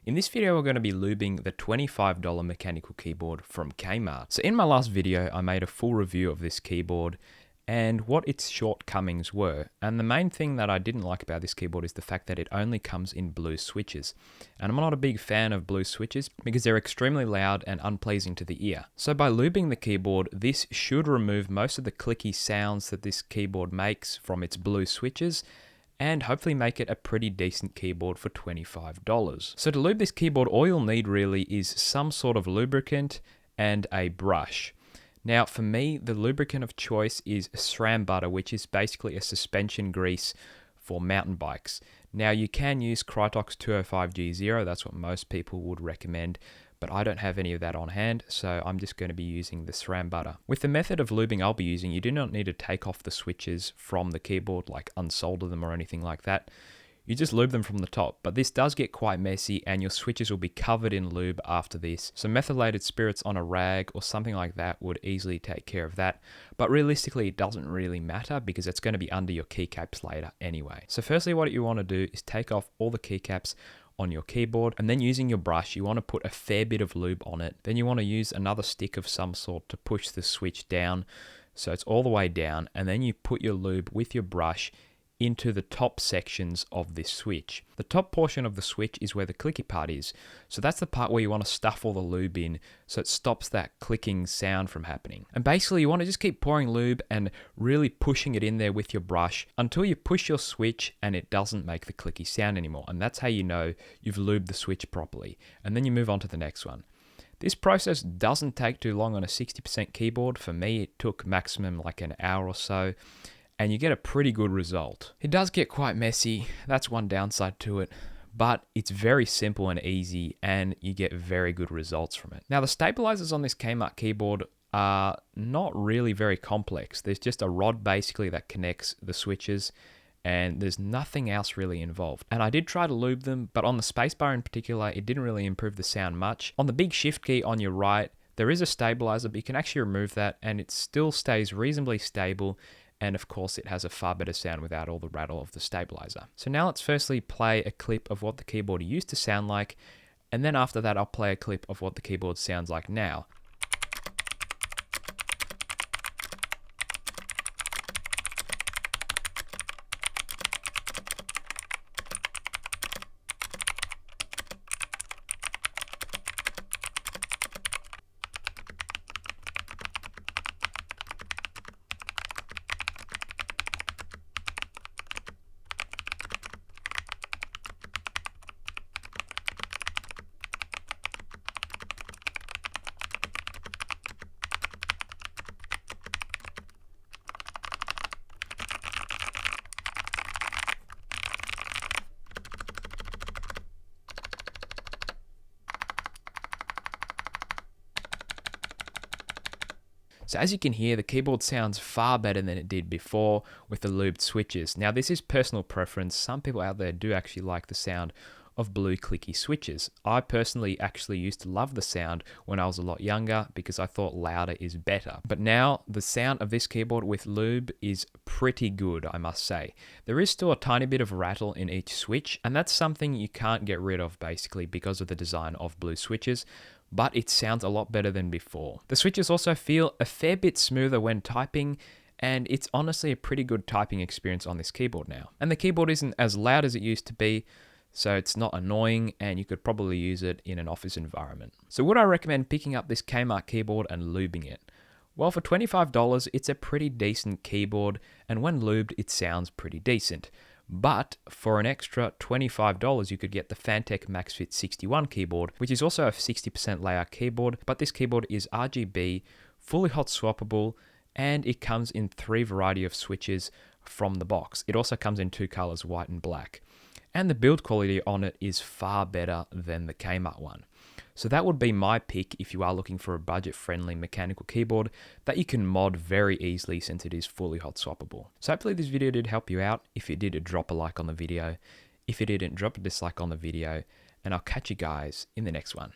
In this video, we're going to be lubing the $25 mechanical keyboard from Kmart. So in my last video, I made a full review of this keyboard and what its shortcomings were. And the main thing that I didn't like about this keyboard is the fact that it only comes in blue switches. And I'm not a big fan of blue switches because they're extremely loud and unpleasing to the ear. So by lubing the keyboard, this should remove most of the clicky sounds that this keyboard makes from its blue switches, and hopefully make it a pretty decent keyboard for $25. So to lube this keyboard, all you'll need really is some sort of lubricant and a brush. Now for me, the lubricant of choice is SRAM butter, which is basically a suspension grease for mountain bikes. Now you can use Krytox 205G0, that's what most people would recommend, but I don't have any of that on hand, so I'm just going to be using the SRAM butter. With the method of lubing I'll be using, you do not need to take off the switches from the keyboard, like unsolder them or anything like that. You just lube them from the top, but this does get quite messy and your switches will be covered in lube after this. So methylated spirits on a rag or something like that would easily take care of that. But realistically, it doesn't really matter because it's going to be under your keycaps later anyway. So firstly, what you want to do is take off all the keycaps on your keyboard, and then using your brush, you want to put a fair bit of lube on it. Then you want to use another stick of some sort to push the switch down so it's all the way down, and then you put your lube with your brush into the top sections of this switch. The top portion of the switch is where the clicky part is. So that's the part where you want to stuff all the lube in so it stops that clicking sound from happening. And basically you want to just keep pouring lube and really pushing it in there with your brush until you push your switch and it doesn't make the clicky sound anymore. And that's how you know you've lubed the switch properly. And then you move on to the next one. This process doesn't take too long on a 60% keyboard. For me, it took maximum like an hour or so, and you get a pretty good result. It does get quite messy, that's one downside to it, but it's very simple and easy and you get very good results from it. Now the stabilizers on this Kmart keyboard are not really very complex. There's just a rod basically that connects the switches and there's nothing else really involved. And I did try to lube them, but on the spacebar in particular, it didn't really improve the sound much. On the big shift key on your right, there is a stabilizer, but you can actually remove that and it still stays reasonably stable. And of course, it has a far better sound without all the rattle of the stabilizer. So now let's firstly play a clip of what the keyboard used to sound like. And then after that, I'll play a clip of what the keyboard sounds like now. So as you can hear, the keyboard sounds far better than it did before with the lubed switches. Now this is personal preference. Some people out there do actually like the sound of blue clicky switches. I personally actually used to love the sound when I was a lot younger because I thought louder is better. But now the sound of this keyboard with lube is pretty good, I must say. There is still a tiny bit of rattle in each switch, and that's something you can't get rid of basically because of the design of blue switches, but it sounds a lot better than before. The switches also feel a fair bit smoother when typing, and it's honestly a pretty good typing experience on this keyboard now. And the keyboard isn't as loud as it used to be, so it's not annoying and you could probably use it in an office environment. So would I recommend picking up this Kmart keyboard and lubing it? Well, for $25, it's a pretty decent keyboard, and when lubed, it sounds pretty decent. But for an extra $25, you could get the Fantech MaxFit 61 keyboard, which is also a 60% layout keyboard, but this keyboard is RGB, fully hot swappable, and it comes in 3 variety of switches from the box. It also comes in 2 colors, white and black. And the build quality on it is far better than the Kmart one. So that would be my pick if you are looking for a budget-friendly mechanical keyboard that you can mod very easily since it is fully hot swappable. So hopefully this video did help you out. If it did, drop a like on the video. If it didn't, drop a dislike on the video. And I'll catch you guys in the next one.